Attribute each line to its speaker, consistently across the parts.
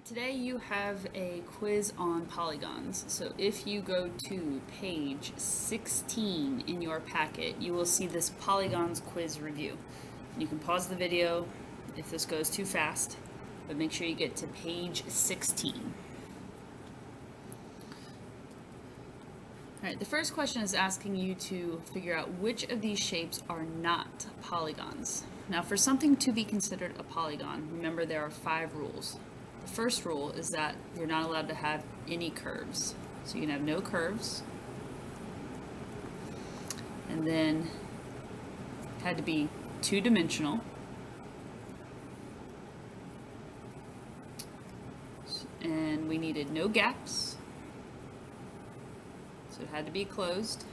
Speaker 1: Alright, today you have a quiz on polygons. So if you go to page 16 in your packet, you will see this polygons quiz review. You can pause the video if this goes too fast, but make sure you get to page 16. Alright, the first question is asking you to figure out which of these shapes are not polygons. Now, for something to be considered a polygon, remember there are 5 rules. The first rule is that you're not allowed to have any curves. So you can have no curves. And then it had to be two-dimensional. And we needed no gaps. So it had to be closed.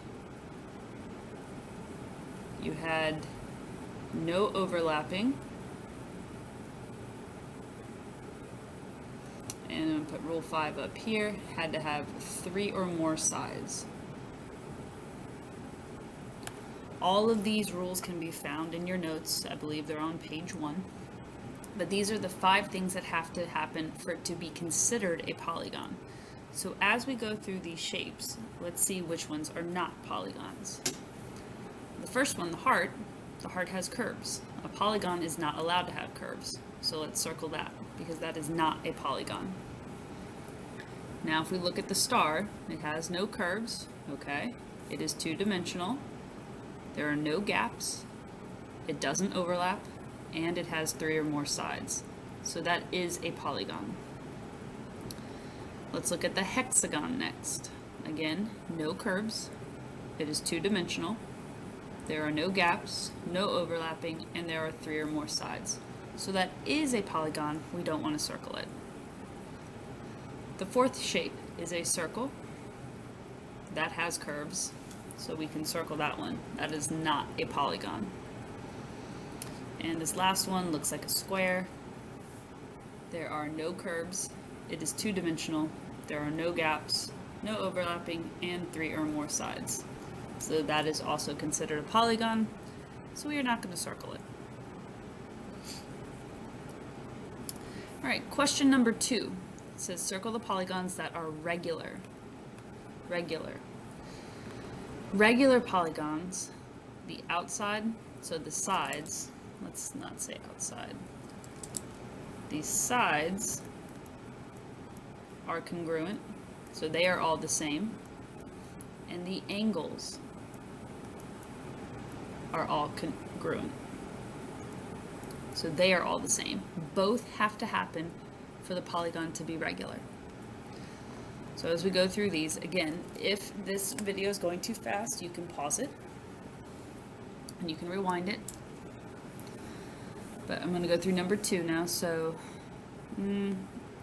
Speaker 1: You had no overlapping. And I'm going to put rule 5 up here. Had to have 3 or more sides. All of these rules can be found in your notes. I believe they're on page 1. But these are the 5 things that have to happen for it to be considered a polygon. So as we go through these shapes, let's see which ones are not polygons. The first one, the heart has curves. A polygon is not allowed to have curves. So let's circle that, because that is not a polygon. Now if we look at the star, it has no curves, okay? It is two-dimensional. There are no gaps. It doesn't overlap, and it has 3 or more sides. So that is a polygon. Let's look at the hexagon next. Again, no curves. It is two-dimensional. There are no gaps, no overlapping, and there are 3 or more sides. So that is a polygon. We don't want to circle it. The fourth shape is a circle. That has curves, so we can circle that one. That is not a polygon. And this last one looks like a square. There are no curves. It is two-dimensional. There are no gaps, no overlapping, and 3 or more sides. So that is also considered a polygon, so we are not going to circle it. Alright, question number 2. It says circle the polygons that are regular. Regular polygons, the outside, so the sides, let's not say outside. These sides are congruent, so they are all the same. And the angles are all congruent. So they are all the same. Both have to happen for the polygon to be regular. So as we go through these, again, if this video is going too fast, you can pause it and you can rewind it. But I'm going to go through number 2 now. So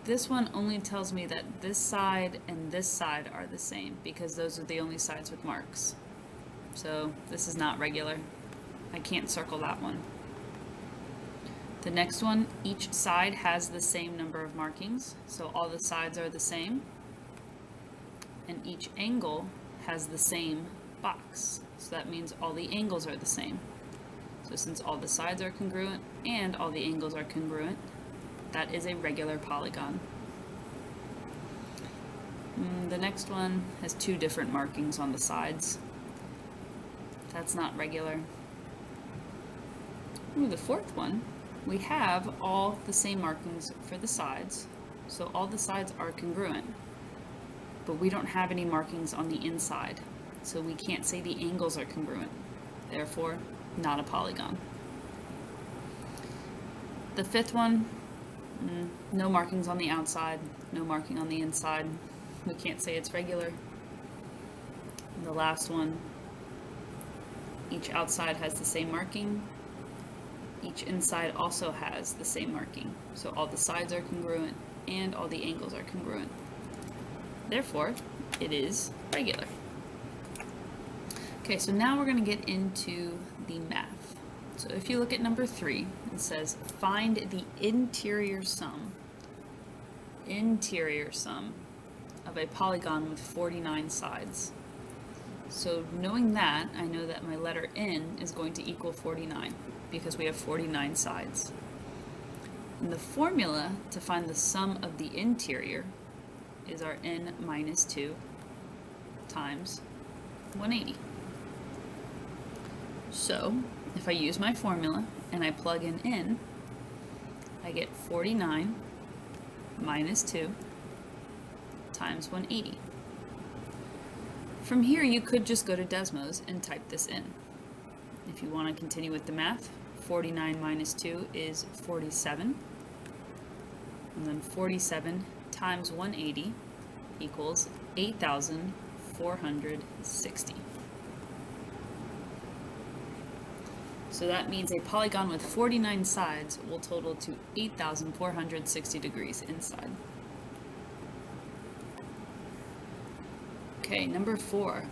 Speaker 1: this one only tells me that this side and this side are the same because those are the only sides with marks. So this is not regular. I can't circle that one. The next one, each side has the same number of markings, so all the sides are the same. And each angle has the same box, so that means all the angles are the same. So since all the sides are congruent and all the angles are congruent, that is a regular polygon. The next one has 2 different markings on the sides. That's not regular. The fourth one, we have all the same markings for the sides, so all the sides are congruent. But we don't have any markings on the inside, so we can't say the angles are congruent. Therefore, not a polygon. The fifth one, no markings on the outside, no marking on the inside. We can't say it's regular. And the last one, each outside has the same marking. Each inside also has the same marking. So all the sides are congruent and all the angles are congruent. Therefore, it is regular. Okay, so now we're going to get into the math. So if you look at number 3, it says find the interior sum of a polygon with 49 sides. So knowing that, I know that my letter N is going to equal 49 because we have 49 sides. And the formula to find the sum of the interior is our n minus 2 times 180. So if I use my formula and I plug in n, I get 49 minus 2 times 180. From here, you could just go to Desmos and type this in. If you want to continue with the math, 49 minus 2 is 47. And then 47 times 180 equals 8,460. So that means a polygon with 49 sides will total to 8,460 degrees inside. Okay, number 4.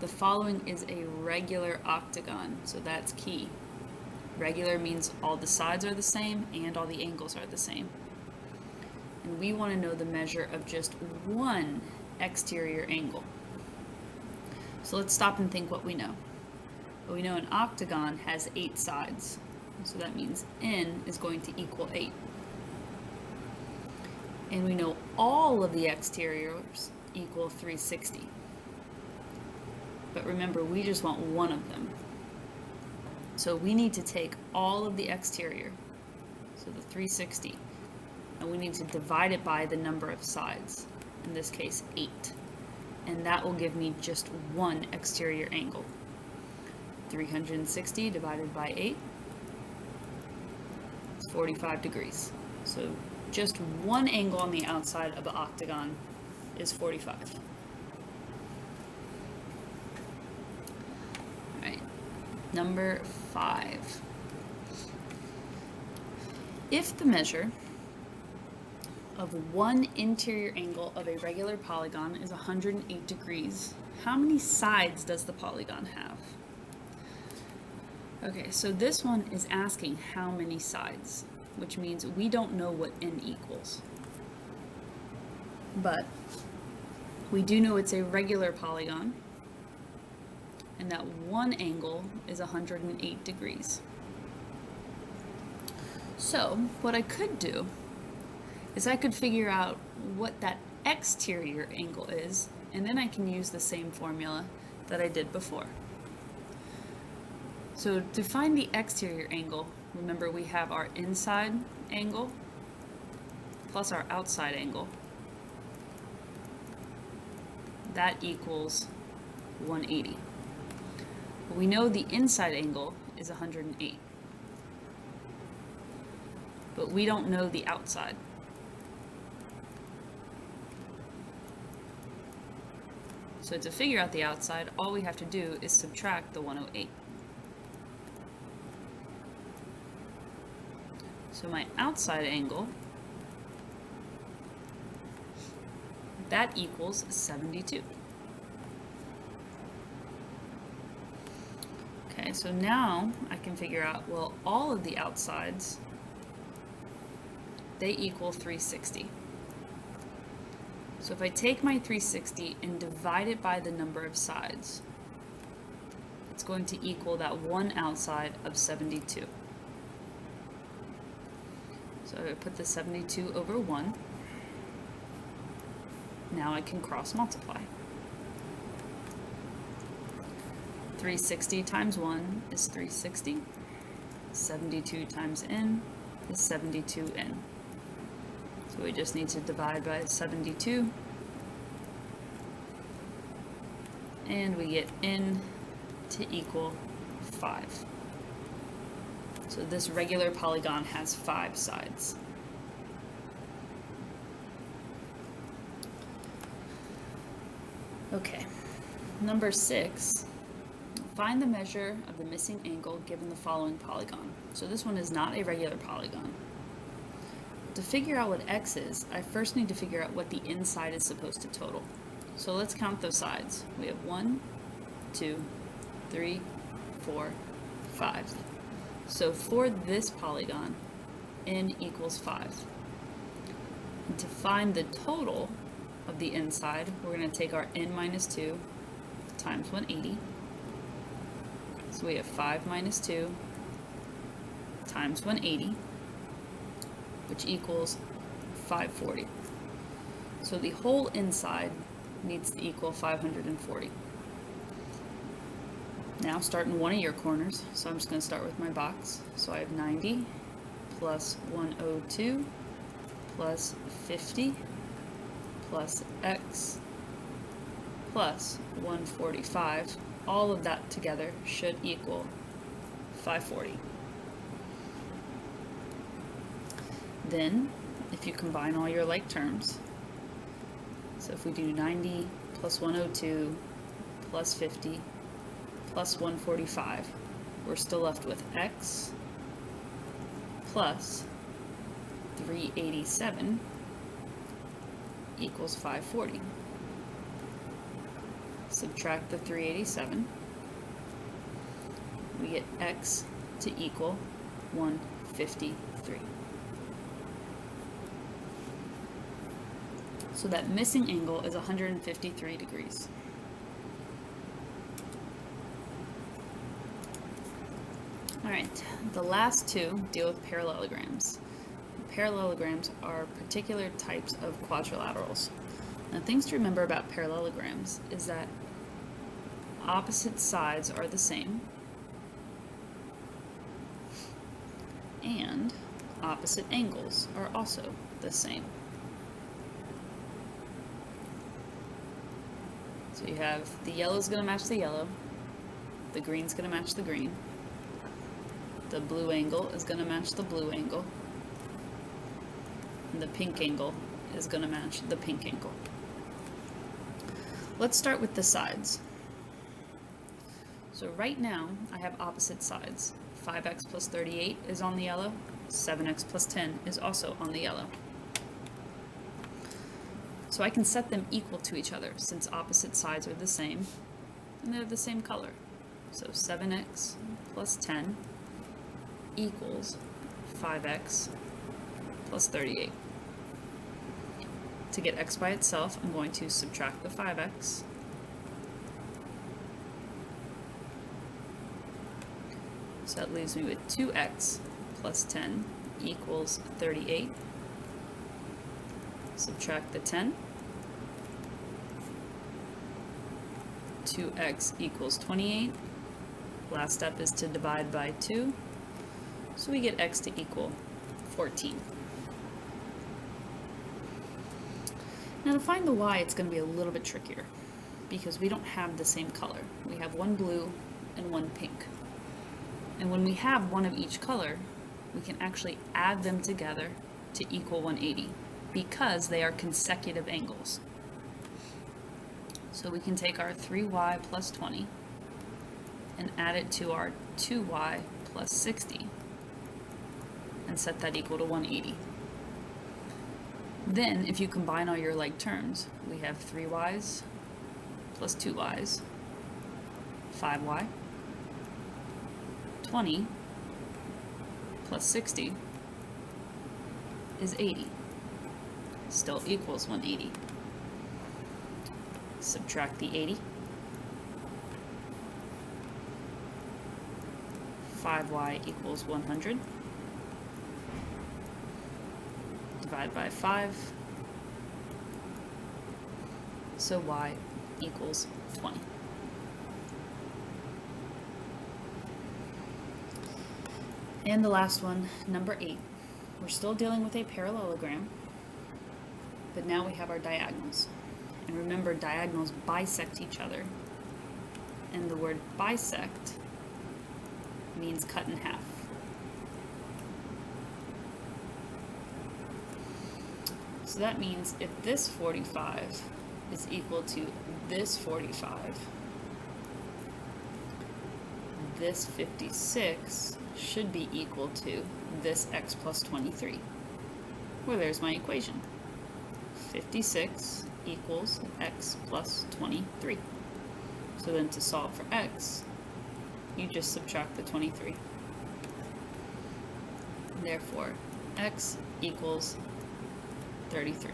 Speaker 1: The following is a regular octagon, so that's key. Regular means all the sides are the same and all the angles are the same. And we want to know the measure of just one exterior angle. So let's stop and think what we know. We know an octagon has 8 sides, so that means n is going to equal 8. And we know all of the exteriors equal 360. But remember, we just want one of them. So we need to take all of the exterior, so the 360, and we need to divide it by the number of sides, in this case 8. And that will give me just one exterior angle. 360 divided by 8 is 45 degrees. So just one angle on the outside of the octagon is 45. Alright, number 5. If the measure of one interior angle of a regular polygon is 108 degrees, how many sides does the polygon have? Okay, so this one is asking how many sides, which means we don't know what n equals. But we do know it's a regular polygon, and that one angle is 108 degrees. So what I could do is I could figure out what that exterior angle is, and then I can use the same formula that I did before. So to find the exterior angle, remember we have our inside angle plus our outside angle. That equals 180. We know the inside angle is 108, but we don't know the outside. So to figure out the outside, all we have to do is subtract the 108. So my outside angle, that equals 72. Okay, so now I can figure out, well, all of the outsides, they equal 360. So if I take my 360 and divide it by the number of sides, it's going to equal that one outside of 72. So I put the 72 over 1. Now I can cross multiply. 360 times 1 is 360. 72 times n is 72n. So we just need to divide by 72. And we get n to equal 5. So this regular polygon has 5 sides. Okay, number 6. Find the measure of the missing angle given the following polygon. So this one is not a regular polygon. To figure out what x is, I first need to figure out what the inside is supposed to total. So let's count those sides. We have 1, 2, 3, 4, 5. So for this polygon, n equals 5. And to find the total of the inside, we're going to take our n minus 2 times 180. So we have 5 minus 2 times 180. which equals 540. So the whole inside needs to equal 540. Now start in one of your corners, so I'm just going to start with my box. So I have 90 plus 102 plus 50 plus x plus 145. All of that together should equal 540. Then, if you combine all your like terms, so if we do 90 plus 102 plus 50 plus 145, we're still left with x plus 387 equals 540. Subtract the 387, we get x to equal 153. So that missing angle is 153 degrees. Alright, the last two deal with parallelograms. Parallelograms are particular types of quadrilaterals. Now, things to remember about parallelograms is that opposite sides are the same and opposite angles are also the same. So you have the yellow is going to match the yellow, the green is going to match the green, the blue angle is going to match the blue angle, and the pink angle is going to match the pink angle. Let's start with the sides. So right now I have opposite sides. 5x plus 38 is on the yellow, 7x plus 10 is also on the yellow. So I can set them equal to each other since opposite sides are the same and they're the same color. So 7x plus 10 equals 5x plus 38. To get x by itself, I'm going to subtract the 5x. So that leaves me with 2x plus 10 equals 38. Subtract the 10. 2x equals 28. Last step is to divide by 2. So we get x to equal 14. Now to find the y, it's going to be a little bit trickier because we don't have the same color. We have one blue and one pink. And when we have one of each color, we can actually add them together to equal 180 because they are consecutive angles. So we can take our 3y plus 20 and add it to our 2y plus 60 and set that equal to 180. Then, if you combine all your like terms, we have 3y's plus 2y's, 5y, 20 plus 60 is 80. Still equals 180. Subtract the 80. 5y equals 100. Divide by 5. So y equals 20. And the last one, number 8. We're still dealing with a parallelogram, but now we have our diagonals. And remember, diagonals bisect each other. And the word bisect means cut in half. So that means if this 45 is equal to this 45, this 56 should be equal to this x plus 23. Well, there's my equation. 56 equals x plus 23. So then to solve for x, you just subtract the 23. Therefore, x equals 33.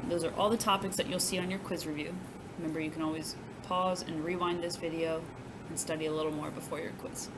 Speaker 1: Those are all the topics that you'll see on your quiz review. Remember, you can always pause and rewind this video and study a little more before your quiz.